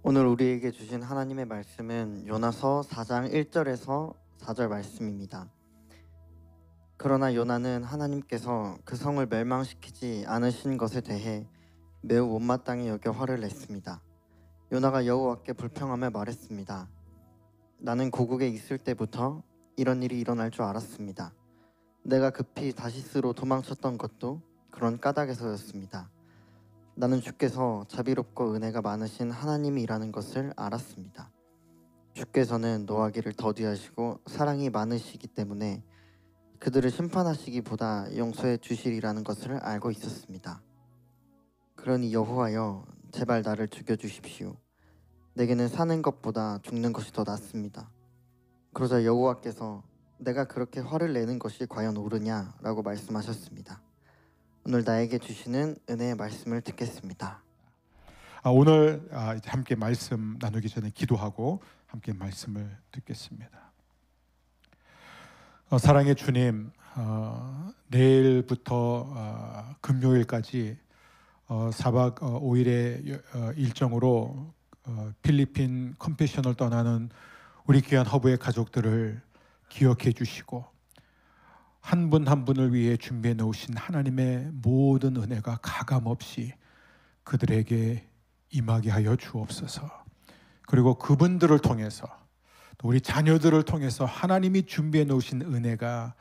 오늘 우리에게 주신 하나님의 말씀은 요나서 4장 1절에서 4절 말씀입니다. 그러나 요나는 하나님께서 그 성을 멸망시키지 않으신 것에 대해 매우 못마땅히 여겨 화를 냈습니다. 요나가 여호와께 불평하며 말했습니다. 나는 고국에 있을 때부터 이런 일이 일어날 줄 알았습니다. 내가 급히 다시스로 도망쳤던 것도 그런 까닭에서였습니다. 나는 주께서 자비롭고 은혜가 많으신 하나님이라는 것을 알았습니다. 주께서는 노하기를 더디하시고 사랑이 많으시기 때문에 그들을 심판하시기보다 용서해 주시리라는 것을 알고 있었습니다. 그러니 여호와여, 제발 나를 죽여주십시오. 내게는 사는 것보다 죽는 것이 더 낫습니다. 그러자 여호와께서 내가 그렇게 화를 내는 것이 과연 옳으냐라고 말씀하셨습니다. 오늘 나에게 주시는 은혜의 말씀을 듣겠습니다. 오늘 이제 함께 말씀 나누기 전에 기도하고 함께 말씀을 듣겠습니다. 사랑의 주님, 내일부터 금요일까지 4박 5일의 일정으로 필리핀 컴패션을 떠나는 우리 귀한 허브의 가족들을 기억해 주시고 한 분 한 분을 위해 준비해 놓으신 하나님의 모든 은혜가 가감없이 그들에게 임하게 하여 주옵소서. 그리고 그분들을 통해서 또 우리 자녀들을 통해서 하나님이 준비해 놓으신 은혜가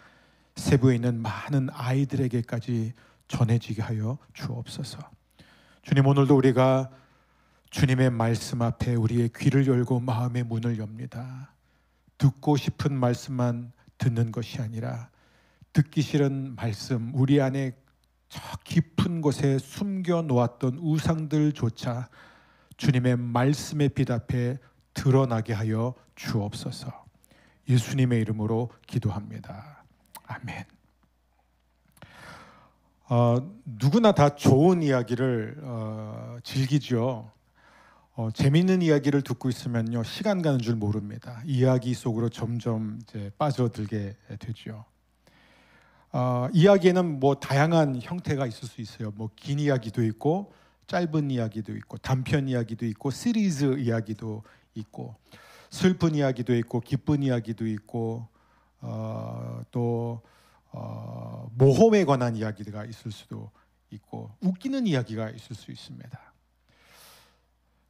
세부에 있는 많은 아이들에게까지 전해지게 하여 주옵소서. 주님, 오늘도 우리가 주님의 말씀 앞에 우리의 귀를 열고 마음의 문을 엽니다. 듣고 싶은 말씀만 듣는 것이 아니라 듣기 싫은 말씀, 우리 안에 저 깊은 곳에 숨겨 놓았던 우상들조차 주님의 말씀의 빛 앞에 드러나게 하여 주옵소서. 예수님의 이름으로 기도합니다. 아멘. 누구나 다 좋은 이야기를 즐기죠. 재밌는 이야기를 듣고 있으면요, 시간 가는 줄 모릅니다. 이야기 속으로 점점 이제 빠져들게 되죠. 이야기에는 뭐 다양한 형태가 있을 수 있어요. 뭐 긴 이야기도 있고 짧은 이야기도 있고 단편 이야기도 있고 시리즈 이야기도 있고 슬픈 이야기도 있고 기쁜 이야기도 있고 또 모험에 관한 이야기가 있을 수도 있고 웃기는 이야기가 있을 수 있습니다.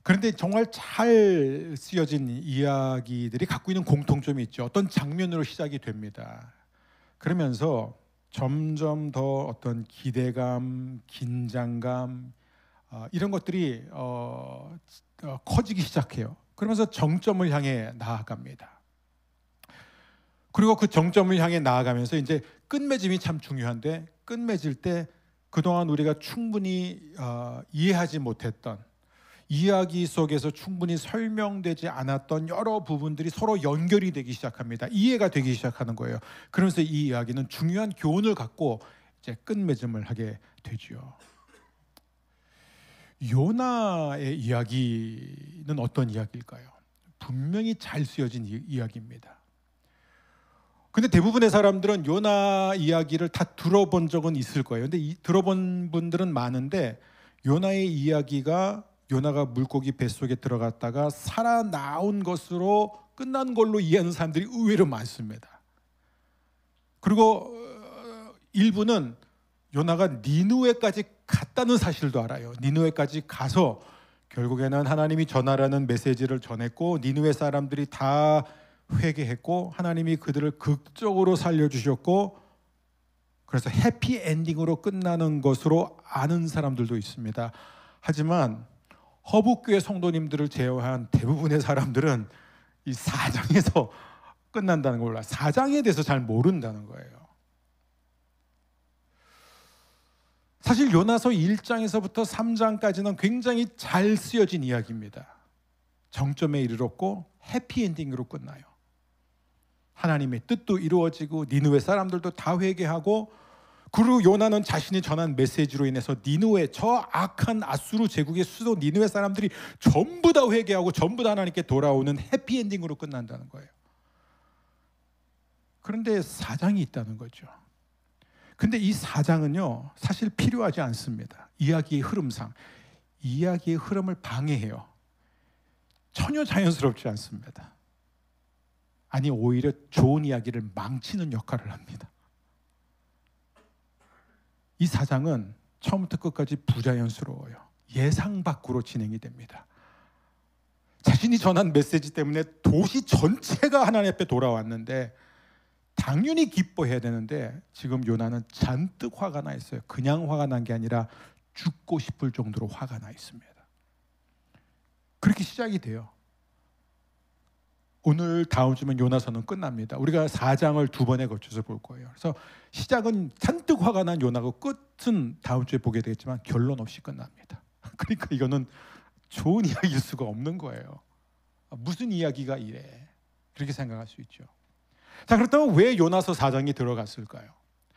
그런데 정말 잘 쓰여진 이야기들이 갖고 있는 공통점이 있죠. 어떤 장면으로 시작이 됩니다. 그러면서 점점 더 어떤 기대감, 긴장감 이런 것들이 커지기 시작해요. 그러면서 정점을 향해 나아갑니다. 그리고 그 정점을 향해 나아가면서 이제 끝맺음이 참 중요한데, 끝맺을 때 그동안 우리가 충분히 이해하지 못했던 이야기 속에서 충분히 설명되지 않았던 여러 부분들이 서로 연결이 되기 시작합니다. 이해가 되기 시작하는 거예요. 그러면서 이 이야기는 중요한 교훈을 갖고 이제 끝맺음을 하게 되죠. 요나의 이야기는 어떤 이야기일까요? 분명히 잘 쓰여진 이야기입니다. 근데 대부분의 사람들은 요나 이야기를 다 들어본 적은 있을 거예요. 근데 들어본 분들은 많은데 요나의 이야기가 요나가 물고기 뱃속에 들어갔다가 살아나온 것으로 끝난 걸로 이해하는 사람들이 의외로 많습니다. 그리고 일부는 요나가 니느웨까지 갔다는 사실도 알아요. 니느웨까지 가서 결국에는 하나님이 전하라는 메시지를 전했고 니느웨 사람들이 다 회개했고 하나님이 그들을 극적으로 살려주셨고 그래서 해피엔딩으로 끝나는 것으로 아는 사람들도 있습니다. 하지만 허브교회 성도님들을 제외한 대부분의 사람들은 이 4장에서 끝난다는 걸 몰라요. 4장에 대해서 잘 모른다는 거예요. 사실 요나서 1장에서부터 3장까지는 굉장히 잘 쓰여진 이야기입니다. 정점에 이르렀고 해피엔딩으로 끝나요. 하나님의 뜻도 이루어지고 니느웨 사람들도 다 회개하고, 그리고 요나는 자신이 전한 메시지로 인해서 니느웨, 저 악한 아수르 제국의 수도 니느웨 사람들이 전부 다 회개하고 전부 다 하나님께 돌아오는 해피엔딩으로 끝난다는 거예요. 그런데 4장이 있다는 거죠. 근데 이 4장은요 사실 필요하지 않습니다. 이야기의 흐름상 이야기의 흐름을 방해해요. 전혀 자연스럽지 않습니다. 아니 오히려 좋은 이야기를 망치는 역할을 합니다. 이 사장은 처음부터 끝까지 부자연스러워요. 예상 밖으로 진행이 됩니다. 자신이 전한 메시지 때문에 도시 전체가 하나님 앞에 돌아왔는데 당연히 기뻐해야 되는데 지금 요나는 잔뜩 화가 나 있어요. 그냥 화가 난 게 아니라 죽고 싶을 정도로 화가 나 있습니다. 그렇게 시작이 돼요. 오늘 다음 주면 요나서는 끝납니다. 우리가 4장을 2번에 거쳐서 볼 거예요. 그래서 시작은 잔뜩 화가 난 요나고 끝은 다음 주에 보게 되겠지만 결론 없이 끝납니다. 그러니까 이거는 좋은 이야기일 수가 없는 거예요. 무슨 이야기가 이래? 그렇게 생각할 수 있죠. 자, 그렇다면 왜 요나서 4장이 들어갔을까요?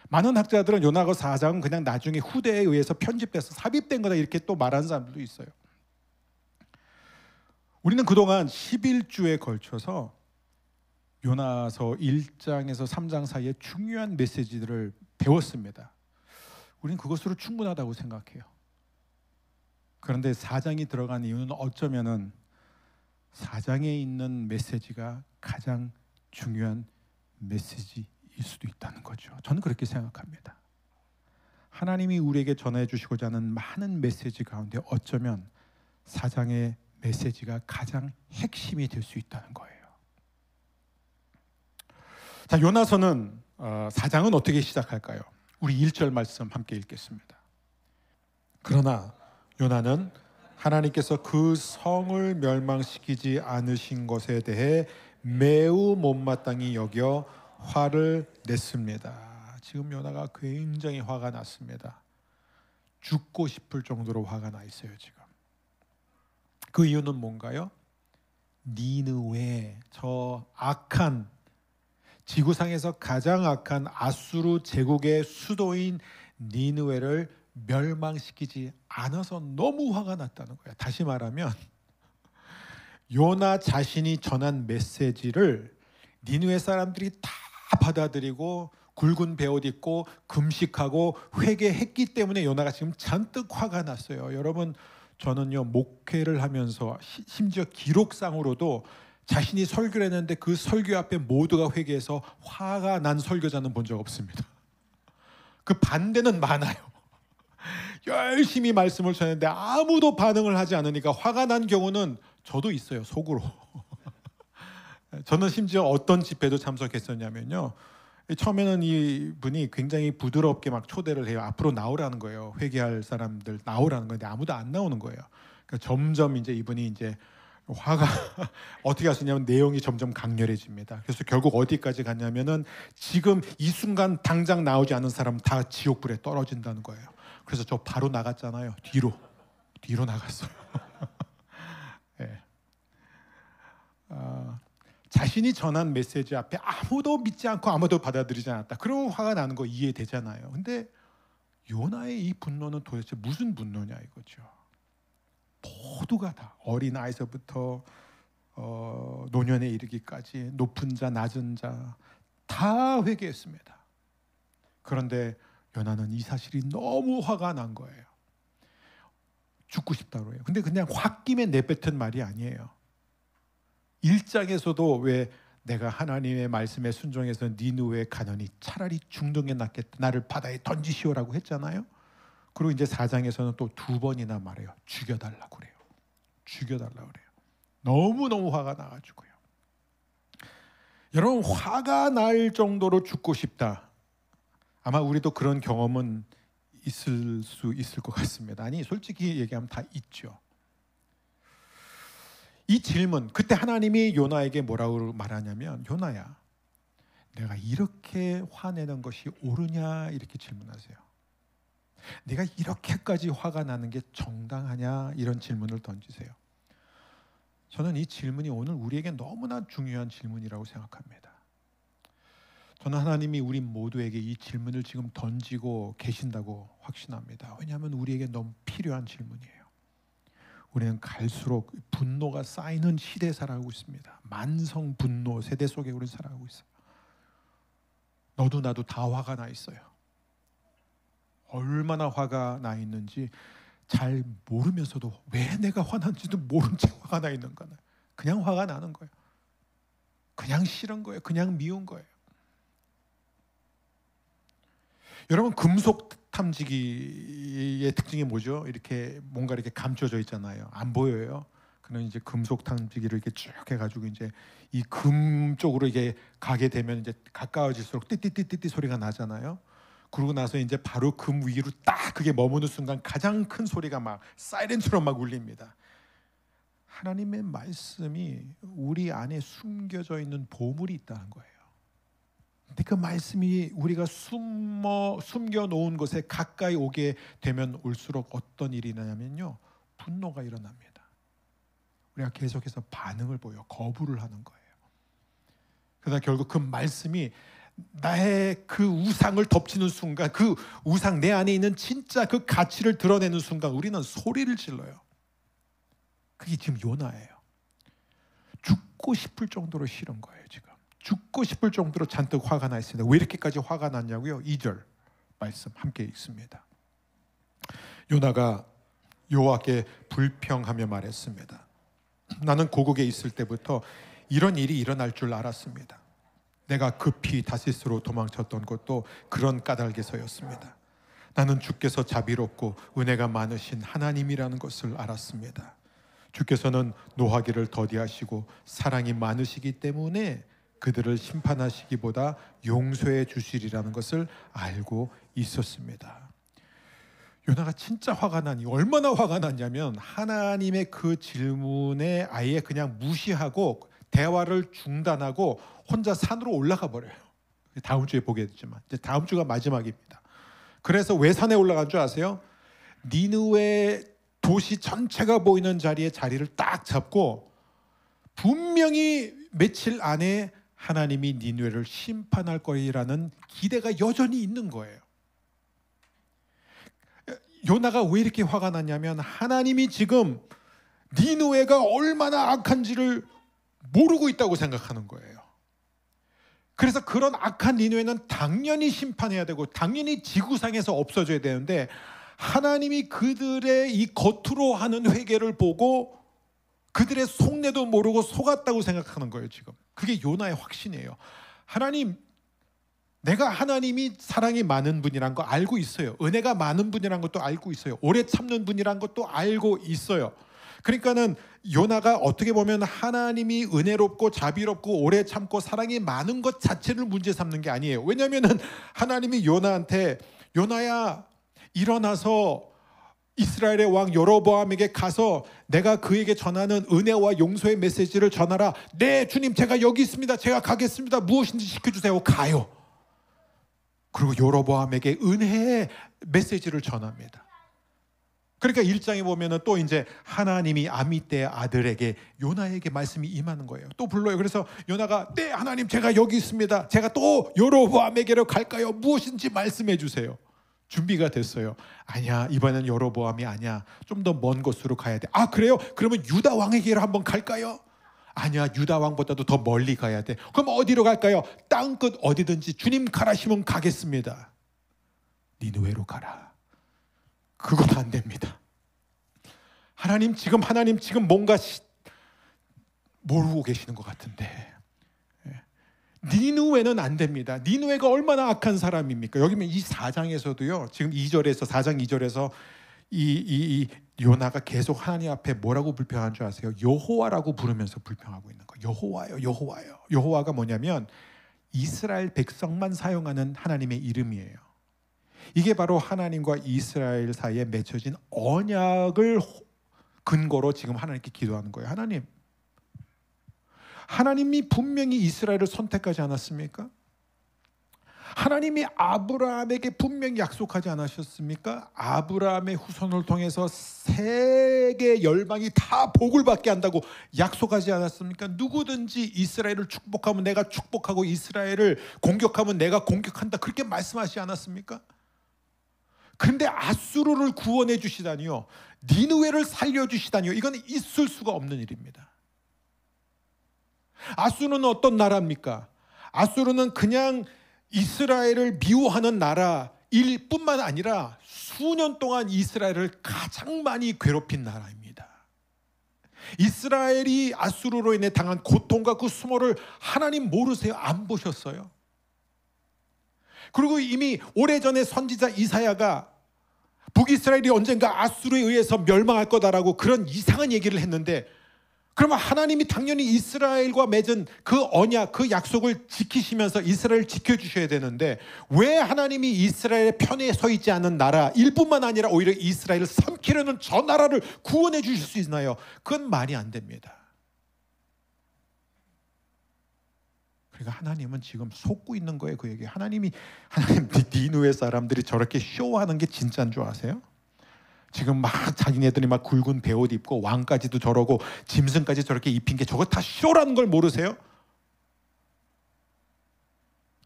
많은 학자들은 요나서 4장은 그냥 나중에 후대에 의해서 편집돼서 삽입된 거다 이렇게 또 말하는 사람들도 있어요. 우리는 그동안 11주에 걸쳐서 요나서 1장에서 3장 사이에 중요한 메시지들을 배웠습니다. 우리는 그것으로 충분하다고 생각해요. 그런데 4장이 들어간 이유는 어쩌면은 4장에 있는 메시지가 가장 중요한 메시지일 수도 있다는 거죠. 저는 그렇게 생각합니다. 하나님이 우리에게 전해주시고자 하는 많은 메시지 가운데 어쩌면 4장의 메시지가 가장 핵심이 될 수 있다는 거예요. 자, 요나서는 4장은 어떻게 시작할까요? 우리 1절 말씀 함께 읽겠습니다. 그러나 요나는 하나님께서 그 성을 멸망시키지 않으신 것에 대해 매우 못마땅히 여겨 화를 냈습니다. 지금 요나가 굉장히 화가 났습니다. 죽고 싶을 정도로 화가 나 있어요, 지금. 그 이유는 뭔가요? 니느웨, 저 악한 지구상에서 가장 악한 아수르 제국의 수도인 니느웨를 멸망시키지 않아서 너무 화가 났다는 거예요. 다시 말하면 요나 자신이 전한 메시지를 니느웨 사람들이 다 받아들이고 굵은 베옷 입고 금식하고 회개했기 때문에 요나가 지금 잔뜩 화가 났어요. 여러분, 저는요 목회를 하면서 심지어 기록상으로도 자신이 설교를 했는데 그 설교 앞에 모두가 회개해서 화가 난 설교자는 본 적 없습니다. 그 반대는 많아요. 열심히 말씀을 전했는데 아무도 반응을 하지 않으니까 화가 난 경우는 저도 있어요, 속으로. 저는 심지어 어떤 집회도 참석했었냐면요, 처음에는 이분이 굉장히 부드럽게 막 초대를 해요. 앞으로 나오라는 거예요. 회개할 사람들 나오라는 건데 아무도 안 나오는 거예요. 그러니까 점점 이제 이분이 이제 화가 어떻게 하시냐면 내용이 점점 강렬해집니다. 그래서 결국 어디까지 갔냐면은 지금 이 순간 당장 나오지 않은 사람 다 지옥불에 떨어진다는 거예요. 그래서 저 바로 나갔잖아요. 뒤로 나갔어요. 네. 자신이 전한 메시지 앞에 아무도 믿지 않고 아무도 받아들이지 않았다. 그러면 화가 나는 거 이해되잖아요. 근데 요나의 이 분노는 도대체 무슨 분노냐 이거죠. 모두가 다 어린 아이서부터 노년에 이르기까지 높은 자 낮은 자 다 회개했습니다. 그런데 요나는 이 사실이 너무 화가 난 거예요. 죽고 싶다고 해요. 근데 그냥 홧김에 내뱉은 말이 아니에요. 1장에서도 왜 내가 하나님의 말씀에 순종해서 니느웨에 가느니 차라리 죽는 게 낫겠다. 나를 바다에 던지시오라고 했잖아요. 그리고 이제 4장에서는 또 2번이나 말해요. 죽여달라고 그래요. 죽여달라고 그래요. 너무너무 화가 나가지고요. 여러분, 화가 날 정도로 죽고 싶다. 아마 우리도 그런 경험은 있을 수 있을 것 같습니다. 아니, 솔직히 얘기하면 다 있죠. 이 질문, 그때 하나님이 요나에게 뭐라고 말하냐면, 요나야, 내가 이렇게 화내는 것이 옳으냐 이렇게 질문하세요. 내가 이렇게까지 화가 나는 게 정당하냐 이런 질문을 던지세요. 저는 이 질문이 오늘 우리에게 너무나 중요한 질문이라고 생각합니다. 저는 하나님이 우리 모두에게 이 질문을 지금 던지고 계신다고 확신합니다. 왜냐하면 우리에게 너무 필요한 질문이에요. 우리는 갈수록 분노가 쌓이는 시대에 살아가고 있습니다. 만성 분노 세대 속에 우리는 살아가고 있어요. 너도 나도 다 화가 나 있어요. 얼마나 화가 나 있는지 잘 모르면서도 왜 내가 화난지도 모른 채 화가 나 있는가. 그냥 화가 나는 거예요. 그냥 싫은 거예요. 그냥 미운 거예요. 여러분, 금속 탐지기의 특징이 뭐죠? 이렇게 뭔가 이렇게 감춰져 있잖아요. 안 보여요. 그는 이제 금속 탐지기를 이렇게 쭉 해가지고 이제 이 금 쪽으로 이게 가게 되면 이제 가까워질수록 띠띠띠띠띠 소리가 나잖아요. 그러고 나서 이제 바로 금 위로 딱 그게 머무는 순간 가장 큰 소리가 막 사이렌처럼 막 울립니다. 하나님의 말씀이 우리 안에 숨겨져 있는 보물이 있다는 거예요. 근데 그 말씀이 우리가 숨겨놓은 곳에 가까이 오게 되면 올수록 어떤 일이 나냐면요, 분노가 일어납니다. 우리가 계속해서 반응을 보여 거부를 하는 거예요. 그러다 결국 그 말씀이 나의 그 우상을 덮치는 순간, 그 우상 내 안에 있는 진짜 그 가치를 드러내는 순간 우리는 소리를 질러요. 그게 지금 요나예요. 죽고 싶을 정도로 싫은 거예요. 지금 죽고 싶을 정도로 잔뜩 화가 나 있습니다. 왜 이렇게까지 화가 났냐고요? 2절 말씀 함께 읽습니다. 요나가 여호와께 불평하며 말했습니다. 나는 고국에 있을 때부터 이런 일이 일어날 줄 알았습니다. 내가 급히 다시스로 도망쳤던 것도 그런 까닭에서였습니다. 나는 주께서 자비롭고 은혜가 많으신 하나님이라는 것을 알았습니다. 주께서는 노하기를 더디하시고 사랑이 많으시기 때문에 그들을 심판하시기보다 용서해 주시리라는 것을 알고 있었습니다. 요나가 진짜 화가 나니 얼마나 화가 났냐면 하나님의 그 질문에 아예 그냥 무시하고 대화를 중단하고 혼자 산으로 올라가 버려요. 다음 주에 보게 되지만 이제 다음 주가 마지막입니다. 그래서 왜 산에 올라간 줄 아세요? 니느웨 도시 전체가 보이는 자리에 자리를 딱 잡고 분명히 며칠 안에 하나님이 니느웨를 심판할 거리라는 기대가 여전히 있는 거예요. 요나가 왜 이렇게 화가 났냐면 하나님이 지금 니느웨가 얼마나 악한지를 모르고 있다고 생각하는 거예요. 그래서 그런 악한 니느웨는 당연히 심판해야 되고 당연히 지구상에서 없어져야 되는데 하나님이 그들의 이 겉으로 하는 회개를 보고 그들의 속내도 모르고 속았다고 생각하는 거예요. 지금 그게 요나의 확신이에요. 하나님, 내가 하나님이 사랑이 많은 분이란 거 알고 있어요. 은혜가 많은 분이란 것도 알고 있어요. 오래 참는 분이란 것도 알고 있어요. 그러니까는 요나가 어떻게 보면 하나님이 은혜롭고 자비롭고 오래 참고 사랑이 많은 것 자체를 문제 삼는 게 아니에요. 왜냐하면 하나님이 요나한테 요나야 일어나서 이스라엘의 왕 여로보암에게 가서 내가 그에게 전하는 은혜와 용서의 메시지를 전하라. 네 주님, 제가 여기 있습니다. 제가 가겠습니다. 무엇인지 시켜주세요. 가요. 그리고 여로보암에게 은혜의 메시지를 전합니다. 그러니까 1장에 보면은 또 이제 하나님이 아미떼의 아들에게 요나에게 말씀이 임하는 거예요. 또 불러요. 그래서 요나가 네 하나님, 제가 여기 있습니다. 제가 또 여로보암에게로 갈까요? 무엇인지 말씀해 주세요. 준비가 됐어요. 아니야, 이번엔 여로보암이 아니야. 좀 더 먼 곳으로 가야 돼. 아 그래요? 그러면 유다 왕에게로 한번 갈까요? 아니야, 유다 왕보다도 더 멀리 가야 돼. 그럼 어디로 갈까요? 땅끝 어디든지 주님 가라시면 가겠습니다. 니느웨로 가라. 그건 안 됩니다. 하나님 지금 뭔가 모르고 계시는 것 같은데 니느웨는 안 됩니다. 니느웨가 얼마나 악한 사람입니까? 여기 이 4장에서도요. 지금 2절에서 4장 2절에서 이 요나가 계속 하나님 앞에 뭐라고 불평한 줄 아세요? 여호와라고 부르면서 불평하고 있는 거예요. 여호와요, 여호와요. 여호와가 뭐냐면 이스라엘 백성만 사용하는 하나님의 이름이에요. 이게 바로 하나님과 이스라엘 사이에 맺혀진 언약을 근거로 지금 하나님께 기도하는 거예요. 하나님이 분명히 이스라엘을 선택하지 않았습니까? 하나님이 아브라함에게 분명히 약속하지 않으셨습니까? 아브라함의 후손을 통해서 세계 열방이 다 복을 받게 한다고 약속하지 않았습니까? 누구든지 이스라엘을 축복하면 내가 축복하고 이스라엘을 공격하면 내가 공격한다, 그렇게 말씀하시지 않았습니까? 그런데 아수르를 구원해 주시다니요, 니느웨를 살려주시다니요, 이건 있을 수가 없는 일입니다. 아수르는 어떤 나라입니까? 아수르는 그냥 이스라엘을 미워하는 나라일 뿐만 아니라 수년 동안 이스라엘을 가장 많이 괴롭힌 나라입니다. 이스라엘이 아수르로 인해 당한 고통과 그 수모를 하나님 모르세요? 안 보셨어요? 그리고 이미 오래전에 선지자 이사야가 북이스라엘이 언젠가 아수르에 의해서 멸망할 거다라고 그런 이상한 얘기를 했는데, 그러면 하나님이 당연히 이스라엘과 맺은 그 언약, 그 약속을 지키시면서 이스라엘을 지켜주셔야 되는데, 왜 하나님이 이스라엘의 편에 서 있지 않은 나라일 뿐만 아니라 오히려 이스라엘을 삼키려는 저 나라를 구원해 주실 수 있나요? 그건 말이 안 됩니다. 그러니까 하나님은 지금 속고 있는 거예요. 그에게 하나님 니누의 사람들이 저렇게 쇼하는 게 진짜인 줄 아세요? 지금 막 자기네들이 막 굵은 베옷 입고 왕까지도 저러고 짐승까지 저렇게 입힌 게 저거 다 쇼라는 걸 모르세요?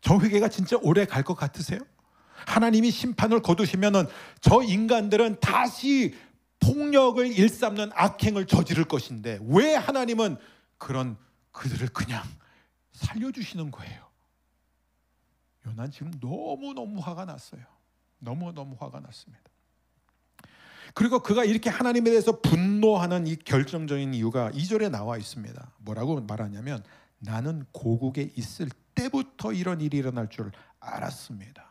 저 회개가 진짜 오래 갈 것 같으세요? 하나님이 심판을 거두시면은 저 인간들은 다시 폭력을 일삼는 악행을 저지를 것인데, 왜 하나님은 그런 그들을 그냥 살려주시는 거예요? 요나는 지금 너무너무 화가 났어요. 너무너무 화가 났습니다. 그리고 그가 이렇게 하나님에 대해서 분노하는 이 결정적인 이유가 2절에 나와 있습니다. 뭐라고 말하냐면, 나는 고국에 있을 때부터 이런 일이 일어날 줄 알았습니다.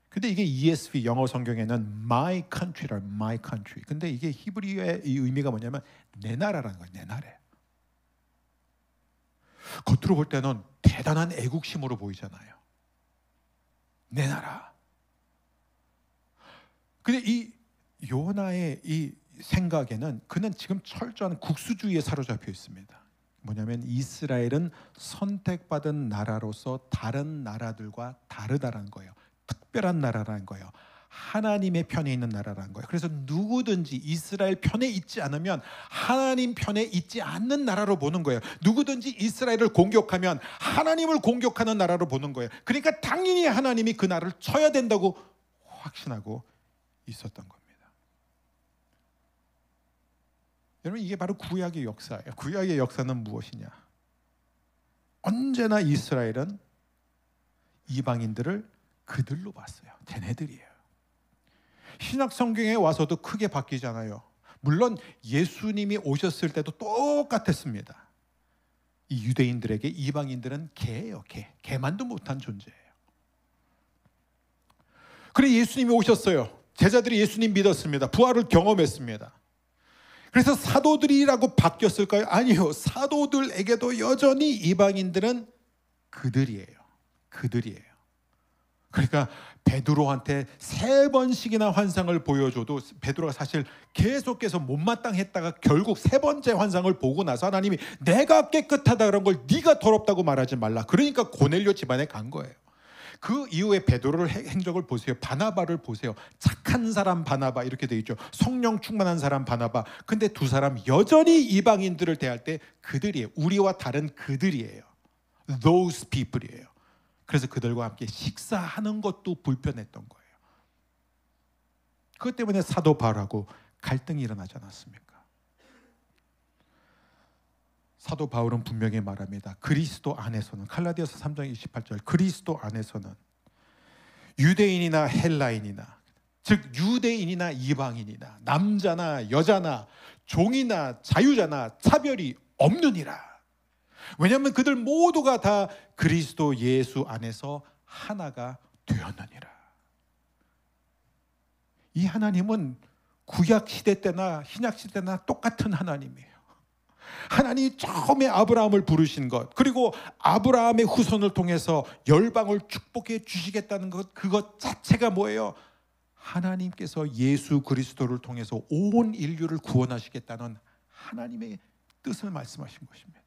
근데 이게 ESV 영어 성경에는 my country라, my country. 근데 이게 히브리어의 이 의미가 뭐냐면 내 나라라는 거예요. 내 나라. 겉으로 볼 때는 대단한 애국심으로 보이잖아요. 내 나라. 근데 이 요나의 이 생각에는 그는 지금 철저한 국수주의에 사로잡혀 있습니다. 뭐냐면 이스라엘은 선택받은 나라로서 다른 나라들과 다르다라는 거예요. 특별한 나라라는 거예요. 하나님의 편에 있는 나라라는 거예요. 그래서 누구든지 이스라엘 편에 있지 않으면 하나님 편에 있지 않는 나라로 보는 거예요. 누구든지 이스라엘을 공격하면 하나님을 공격하는 나라로 보는 거예요. 그러니까 당연히 하나님이 그 나라를 쳐야 된다고 확신하고 있었던 겁니다. 여러분, 이게 바로 구약의 역사예요. 구약의 역사는 무엇이냐? 언제나 이스라엘은 이방인들을 그들로 봤어요. 쟤네들이에요. 신약 성경에 와서도 크게 바뀌잖아요. 물론 예수님이 오셨을 때도 똑같았습니다. 이 유대인들에게 이방인들은 개예요. 개만도 못한 존재예요. 그래 예수님이 오셨어요. 제자들이 예수님 믿었습니다. 부활을 경험했습니다. 그래서 사도들이라고 바뀌었을까요? 아니요. 사도들에게도 여전히 이방인들은 그들이에요. 그들이에요. 그러니까 베드로한테 3번씩이나 환상을 보여줘도 베드로가 사실 계속해서 못마땅했다가 결국 3번째 환상을 보고 나서 하나님이 내가 깨끗하다 그런 걸 네가 더럽다고 말하지 말라. 그러니까 고넬료 집안에 간 거예요. 그 이후에 베드로를 행적을 보세요. 바나바를 보세요. 착한 사람 바나바 이렇게 돼 있죠. 성령 충만한 사람 바나바. 근데 두 사람 여전히 이방인들을 대할 때 그들이에요. 우리와 다른 그들이에요. Those people이에요. 그래서 그들과 함께 식사하는 것도 불편했던 거예요. 그것 때문에 사도 바울하고 갈등이 일어나지 않았습니까? 사도 바울은 분명히 말합니다. 그리스도 안에서는, 갈라디아서 3장 28절, 그리스도 안에서는 유대인이나 헬라인이나, 즉 유대인이나 이방인이나 남자나 여자나 종이나 자유자나 차별이 없느니라. 왜냐하면 그들 모두가 다 그리스도 예수 안에서 하나가 되었느니라. 이 하나님은 구약 시대 때나 신약 시대 때나 똑같은 하나님이에요. 하나님이 처음에 아브라함을 부르신 것, 그리고 아브라함의 후손을 통해서 열방을 축복해 주시겠다는 것, 그것 자체가 뭐예요? 하나님께서 예수 그리스도를 통해서 온 인류를 구원하시겠다는 하나님의 뜻을 말씀하신 것입니다.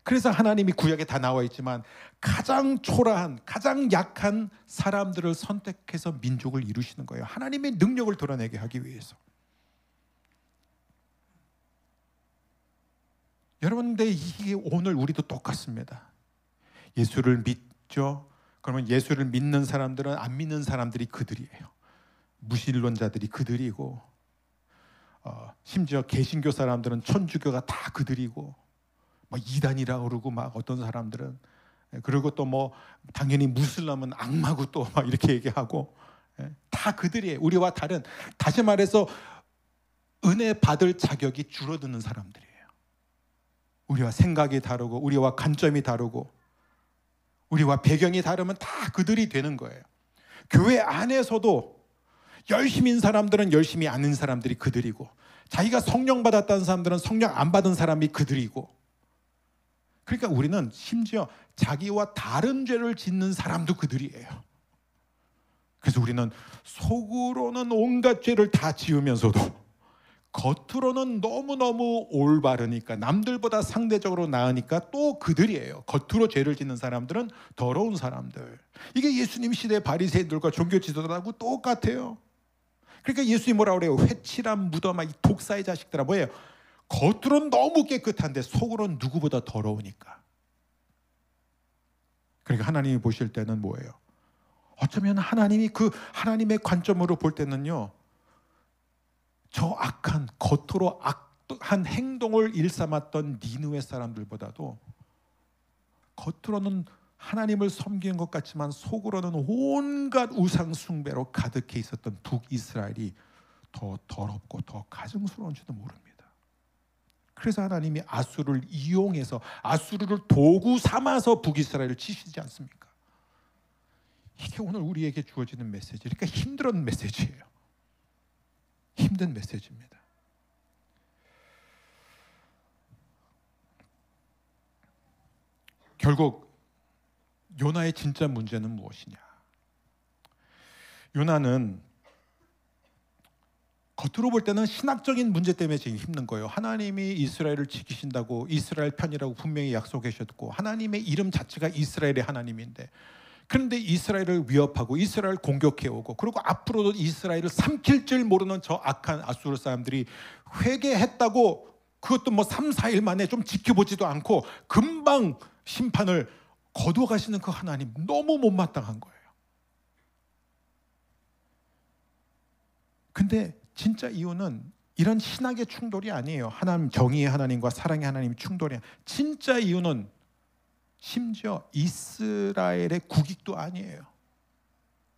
그래서 하나님이 구약에 다 나와 있지만 가장 초라한, 가장 약한 사람들을 선택해서 민족을 이루시는 거예요. 하나님의 능력을 드러내게 하기 위해서. 여러분, 근데 이게 오늘 우리도 똑같습니다. 예수를 믿죠? 그러면 예수를 믿는 사람들은 안 믿는 사람들이 그들이에요. 무신론자들이 그들이고, 심지어 개신교 사람들은 천주교가 다 그들이고, 뭐 이단이라고 그러고 막 어떤 사람들은, 그리고 또 뭐 당연히 무슬림은 악마고 또 막 이렇게 얘기하고, 다 그들이에요. 우리와 다른, 다시 말해서 은혜 받을 자격이 줄어드는 사람들이에요. 우리와 생각이 다르고 우리와 관점이 다르고 우리와 배경이 다르면 다 그들이 되는 거예요. 교회 안에서도 열심인 사람들은 열심히 아는 사람들이 그들이고, 자기가 성령 받았다는 사람들은 성령 안 받은 사람이 그들이고, 그러니까 우리는 심지어 자기와 다른 죄를 짓는 사람도 그들이에요. 그래서 우리는 속으로는 온갖 죄를 다 지으면서도 겉으로는 너무너무 올바르니까, 남들보다 상대적으로 나으니까 또 그들이에요. 겉으로 죄를 짓는 사람들은 더러운 사람들. 이게 예수님 시대 바리새인들과 종교 지도자하고 똑같아요. 그러니까 예수님 뭐라고 그래요? 회칠한 무덤아, 이 독사의 자식들아. 뭐예요? 겉으로는 너무 깨끗한데 속으로는 누구보다 더러우니까. 그러니까 하나님이 보실 때는 뭐예요? 어쩌면 하나님이 그 하나님의 관점으로 볼 때는요, 저 악한, 겉으로 악한 행동을 일삼았던 니느웨 사람들보다도 겉으로는 하나님을 섬기는 것 같지만 속으로는 온갖 우상 숭배로 가득해 있었던 북이스라엘이 더 더럽고 더 가증스러운지도 모릅니다. 그래서 하나님이 아수르를 이용해서, 아수르를 도구 삼아서 북이스라엘을 치시지 않습니까? 이게 오늘 우리에게 주어지는 메시지. 그러니까 힘든 메시지예요. 힘든 메시지입니다. 결국 요나의 진짜 문제는 무엇이냐? 요나는 겉으로 볼 때는 신학적인 문제 때문에 지금 힘든 거예요. 하나님이 이스라엘을 지키신다고, 이스라엘 편이라고 분명히 약속하셨고, 하나님의 이름 자체가 이스라엘의 하나님인데, 그런데 이스라엘을 위협하고 이스라엘을 공격해오고, 그리고 앞으로도 이스라엘을 삼킬 줄 모르는 저 악한 아수르 사람들이 회개했다고 그것도 뭐 3, 4일 만에 좀 지켜보지도 않고 금방 심판을 거두어 가시는 그 하나님, 너무 못마땅한 거예요. 근데 진짜 이유는 이런 신학의 충돌이 아니에요. 하나님, 정의의 하나님과 사랑의 하나님이 충돌이 아니에요. 진짜 이유는 심지어 이스라엘의 국익도 아니에요.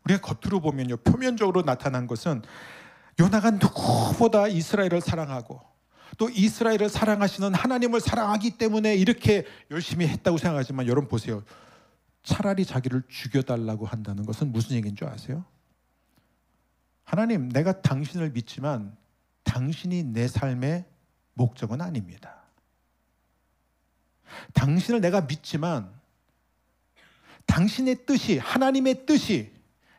우리가 겉으로 보면요, 표면적으로 나타난 것은 요나가 누구보다 이스라엘을 사랑하고 또 이스라엘을 사랑하시는 하나님을 사랑하기 때문에 이렇게 열심히 했다고 생각하지만, 여러분 보세요. 차라리 자기를 죽여달라고 한다는 것은 무슨 얘기인 줄 아세요? 하나님, 내가 당신을 믿지만 당신이 내 삶의 목적은 아닙니다. 당신을 내가 믿지만 당신의 뜻이, 하나님의 뜻이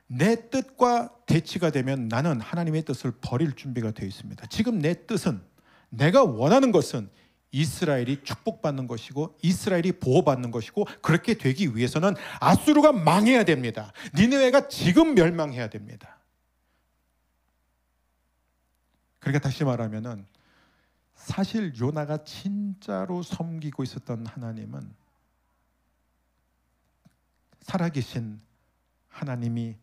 내 뜻과 대치가 되면 나는 하나님의 뜻을 버릴 준비가 되어 있습니다. 지금 내 뜻은, 내가 원하는 것은 이스라엘이 축복받는 것이고 이스라엘이 보호받는 것이고, 그렇게 되기 위해서는 아수르가 망해야 됩니다. 니느웨가 지금 멸망해야 됩니다. 그러니까 다시 말하면은, 사실 요나가 진짜로 섬기고 있었던 하나님은 살아계신 하나님이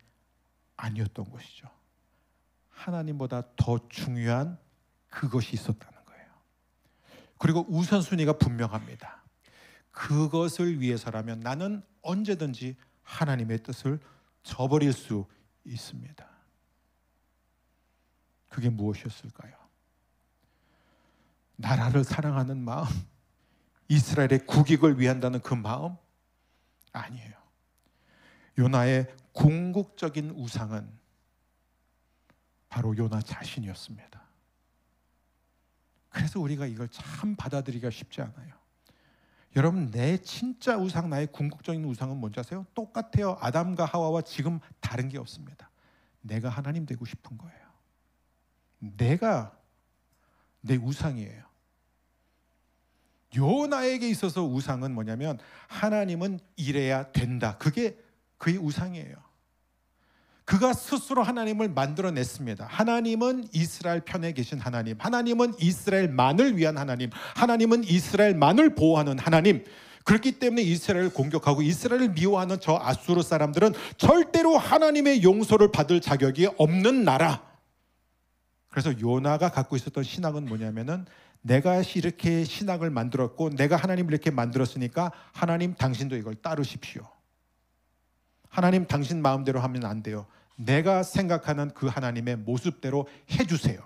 아니었던 것이죠. 하나님보다 더 중요한 그것이 있었다는 거예요. 그리고 우선순위가 분명합니다. 그것을 위해서라면 나는 언제든지 하나님의 뜻을 저버릴 수 있습니다. 그게 무엇이었을까요? 나라를 사랑하는 마음, 이스라엘의 국익을 위한다는 그 마음? 아니에요. 요나의 궁극적인 우상은 바로 요나 자신이었습니다. 그래서 우리가 이걸 참 받아들이기가 쉽지 않아요. 여러분, 내 진짜 우상, 나의 궁극적인 우상은 뭔지 아세요? 똑같아요. 아담과 하와와 지금 다른 게 없습니다. 내가 하나님 되고 싶은 거예요. 내가 내 우상이에요. 요나에게 있어서 우상은 뭐냐면, 하나님은 이래야 된다. 그게 그의 우상이에요. 그가 스스로 하나님을 만들어냈습니다. 하나님은 이스라엘 편에 계신 하나님, 하나님은 이스라엘만을 위한 하나님, 하나님은 이스라엘만을 보호하는 하나님. 그렇기 때문에 이스라엘을 공격하고 이스라엘을 미워하는 저 아수르 사람들은 절대로 하나님의 용서를 받을 자격이 없는 나라. 그래서 요나가 갖고 있었던 신학은 뭐냐면은, 내가 이렇게 신학을 만들었고 내가 하나님을 이렇게 만들었으니까 하나님 당신도 이걸 따르십시오. 하나님 당신 마음대로 하면 안 돼요. 내가 생각하는 그 하나님의 모습대로 해주세요.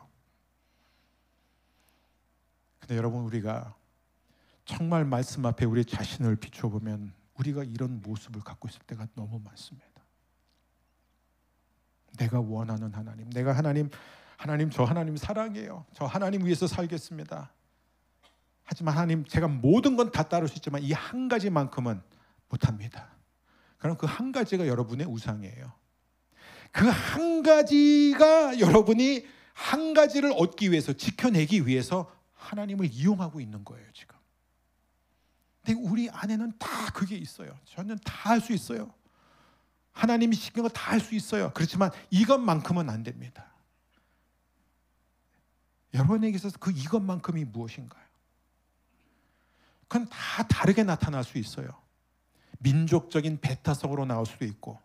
근데 여러분, 우리가 정말 말씀 앞에 우리 자신을 비춰보면 우리가 이런 모습을 갖고 있을 때가 너무 많습니다. 내가 원하는 하나님, 내가 하나님 저 하나님 사랑해요. 저 하나님 위해서 살겠습니다. 하지만 하나님, 제가 모든 건 다 따를 수 있지만 이 한 가지만큼은 못합니다. 그럼 그 한 가지가 여러분의 우상이에요. 그 한 가지가 여러분이 한 가지를 얻기 위해서, 지켜내기 위해서 하나님을 이용하고 있는 거예요, 지금. 근데 우리 안에는 다 그게 있어요. 저는 다 할 수 있어요. 하나님이 시킨 거 다 할 수 있어요. 그렇지만 이것만큼은 안 됩니다. 여러분에게 있어서 그 이것만큼이 무엇인가요? 그건 다 다르게 나타날 수 있어요. 민족적인 배타성으로 나올 수도 있고,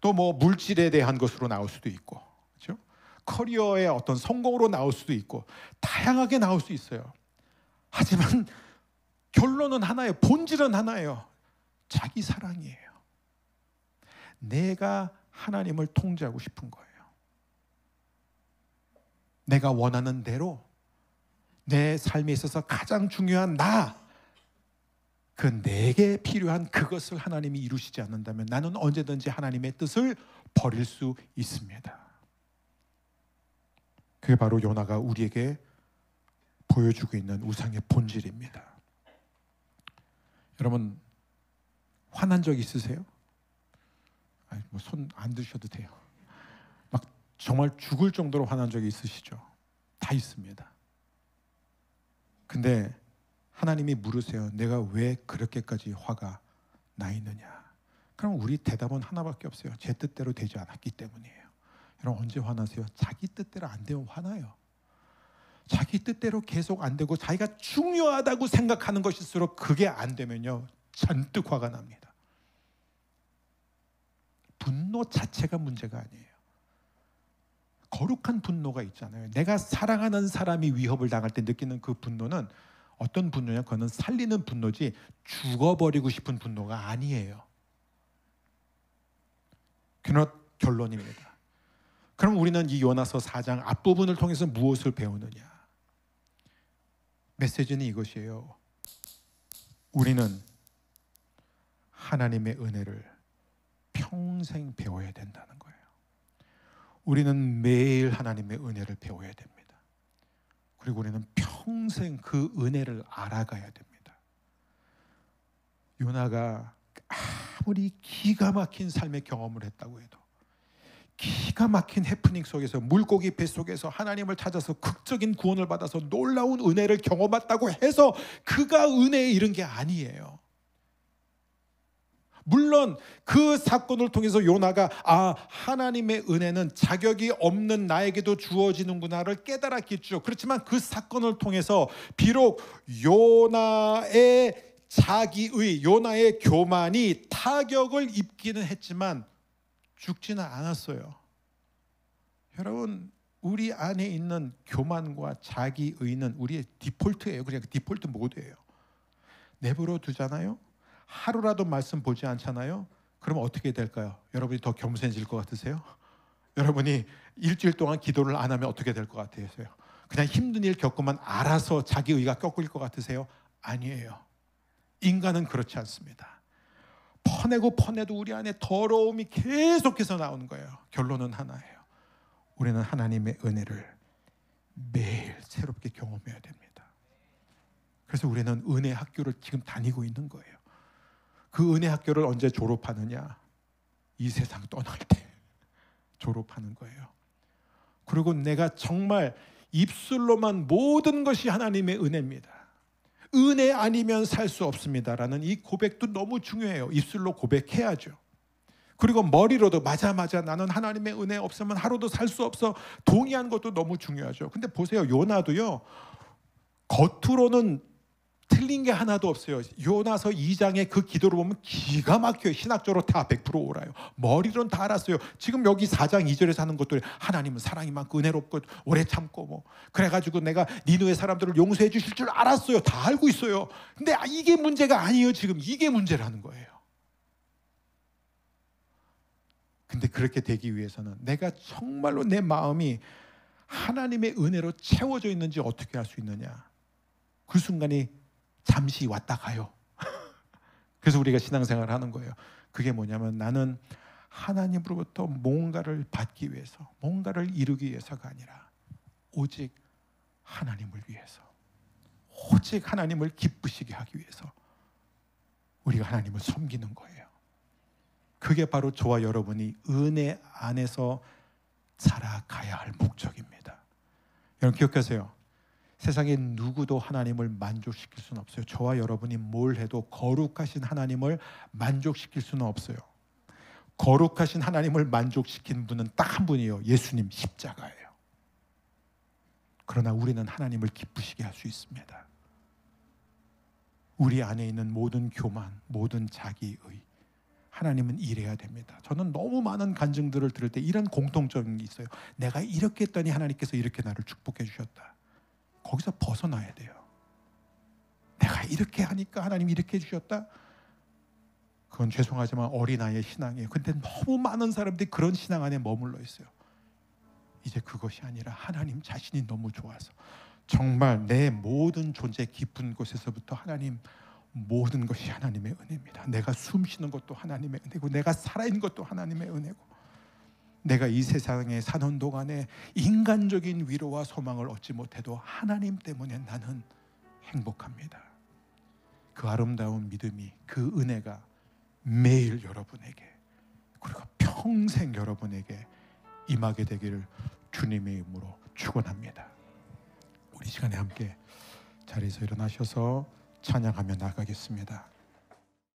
또 뭐 물질에 대한 것으로 나올 수도 있고, 그렇죠? 커리어의 어떤 성공으로 나올 수도 있고, 다양하게 나올 수 있어요. 하지만 결론은 하나예요. 본질은 하나예요. 자기 사랑이에요. 내가 하나님을 통제하고 싶은 거예요. 내가 원하는 대로 내 삶에 있어서 가장 중요한 그 내게 필요한 그것을 하나님이 이루시지 않는다면 나는 언제든지 하나님의 뜻을 버릴 수 있습니다. 그게 바로 요나가 우리에게 보여주고 있는 우상의 본질입니다. 여러분, 화난 적 있으세요? 뭐 손 안 드셔도 돼요. 막 정말 죽을 정도로 화난 적이 있으시죠? 다 있습니다. 근데 하나님이 물으세요. 내가 왜 그렇게까지 화가 나 있느냐? 그럼 우리 대답은 하나밖에 없어요. 제 뜻대로 되지 않았기 때문이에요. 여러분, 언제 화나세요? 자기 뜻대로 안 되면 화나요. 자기 뜻대로 계속 안 되고 자기가 중요하다고 생각하는 것일수록 그게 안 되면요, 잔뜩 화가 납니다. 분노 자체가 문제가 아니에요. 거룩한 분노가 있잖아요. 내가 사랑하는 사람이 위협을 당할 때 느끼는 그 분노는 어떤 분노냐? 그거는 살리는 분노지 죽어버리고 싶은 분노가 아니에요. 그런 결론입니다. 그럼 우리는 이 요나서 4장 앞부분을 통해서 무엇을 배우느냐? 메시지는 이것이에요. 우리는 하나님의 은혜를 평생 배워야 된다는 거예요. 우리는 매일 하나님의 은혜를 배워야 됩니다. 그리고 우리는 평생 그 은혜를 알아가야 됩니다. 요나가 아무리 기가 막힌 삶의 경험을 했다고 해도, 기가 막힌 해프닝 속에서, 물고기 뱃속에서 하나님을 찾아서 극적인 구원을 받아서 놀라운 은혜를 경험했다고 해서 그가 은혜에 이른 게 아니에요. 물론 그 사건을 통해서 요나가 하나님의 은혜는 자격이 없는 나에게도 주어지는구나를 깨달았겠죠. 그렇지만 그 사건을 통해서 비록 요나의 자기의, 요나의 교만이 타격을 입기는 했지만 죽지는 않았어요. 여러분, 우리 안에 있는 교만과 자기의는 우리의 디폴트예요. 그냥 디폴트 모드예요. 내버려 두잖아요. 하루라도 말씀 보지 않잖아요. 그럼 어떻게 될까요? 여러분이 더 겸손해질 것 같으세요? 여러분이 일주일 동안 기도를 안 하면 어떻게 될 것 같으세요? 그냥 힘든 일 겪으면 알아서 자기의가 꺾일 것 같으세요? 아니에요. 인간은 그렇지 않습니다. 퍼내도 우리 안에 더러움이 계속해서 나오는 거예요. 결론은 하나예요. 우리는 하나님의 은혜를 매일 새롭게 경험해야 됩니다. 그래서 우리는 은혜 학교를 지금 다니고 있는 거예요. 그 은혜 학교를 언제 졸업하느냐? 이 세상 떠날 때 졸업하는 거예요. 그리고 내가 정말 입술로만 모든 것이 하나님의 은혜입니다, 은혜 아니면 살 수 없습니다라는 이 고백도 너무 중요해요. 입술로 고백해야죠. 그리고 머리로도 맞아 나는 하나님의 은혜 없으면 하루도 살 수 없어 동의한 것도 너무 중요하죠. 근데 보세요, 요나도요, 겉으로는 틀린 게 하나도 없어요. 요나서 2장의 그 기도를 보면 기가 막혀요. 신학적으로 다 100% 옳아요. 머리로는 다 알았어요. 지금 여기 4장 2절에서 하는 것들, 하나님은 사랑이 많고 은혜롭고 오래 참고 뭐 그래가지고 내가 니느웨 사람들을 용서해 주실 줄 알았어요. 다 알고 있어요. 근데 이게 문제가 아니에요. 지금 이게 문제라는 거예요. 근데 그렇게 되기 위해서는 내가 정말로 내 마음이 하나님의 은혜로 채워져 있는지 어떻게 알 수 있느냐? 그 순간이 잠시 왔다 가요. 그래서 우리가 신앙생활을 하는 거예요. 그게 뭐냐면 나는 하나님으로부터 뭔가를 받기 위해서, 뭔가를 이루기 위해서가 아니라 오직 하나님을 위해서, 오직 하나님을 기쁘시게 하기 위해서 우리가 하나님을 섬기는 거예요. 그게 바로 저와 여러분이 은혜 안에서 살아가야 할 목적입니다. 여러분 기억하세요. 세상에 누구도 하나님을 만족시킬 수는 없어요. 저와 여러분이 뭘 해도 거룩하신 하나님을 만족시킬 수는 없어요. 거룩하신 하나님을 만족시킨 분은 딱 한 분이에요. 예수님 십자가예요. 그러나 우리는 하나님을 기쁘시게 할 수 있습니다. 우리 안에 있는 모든 교만, 모든 자기의, 하나님은 이래야 됩니다. 저는 너무 많은 간증들을 들을 때 이런 공통점이 있어요. 내가 이렇게 했더니 하나님께서 이렇게 나를 축복해 주셨다. 거기서 벗어나야 돼요. 내가 이렇게 하니까 하나님이 이렇게 해주셨다. 그건 죄송하지만 어린아이의 신앙이에요. 근데 너무 많은 사람들이 그런 신앙 안에 머물러 있어요. 이제 그것이 아니라 하나님 자신이 너무 좋아서 정말 내 모든 존재 깊은 곳에서부터 하나님, 모든 것이 하나님의 은혜입니다. 내가 숨 쉬는 것도 하나님의 은혜고, 내가 살아있는 것도 하나님의 은혜고, 내가 이 세상에 사는 동안에 인간적인 위로와 소망을 얻지 못해도 하나님 때문에 나는 행복합니다. 그 아름다운 믿음이, 그 은혜가 매일 여러분에게, 그리고 평생 여러분에게 임하게 되기를 주님의 이름으로 축원합니다. 우리 시간에 함께 자리에서 일어나셔서 찬양하며 나가겠습니다.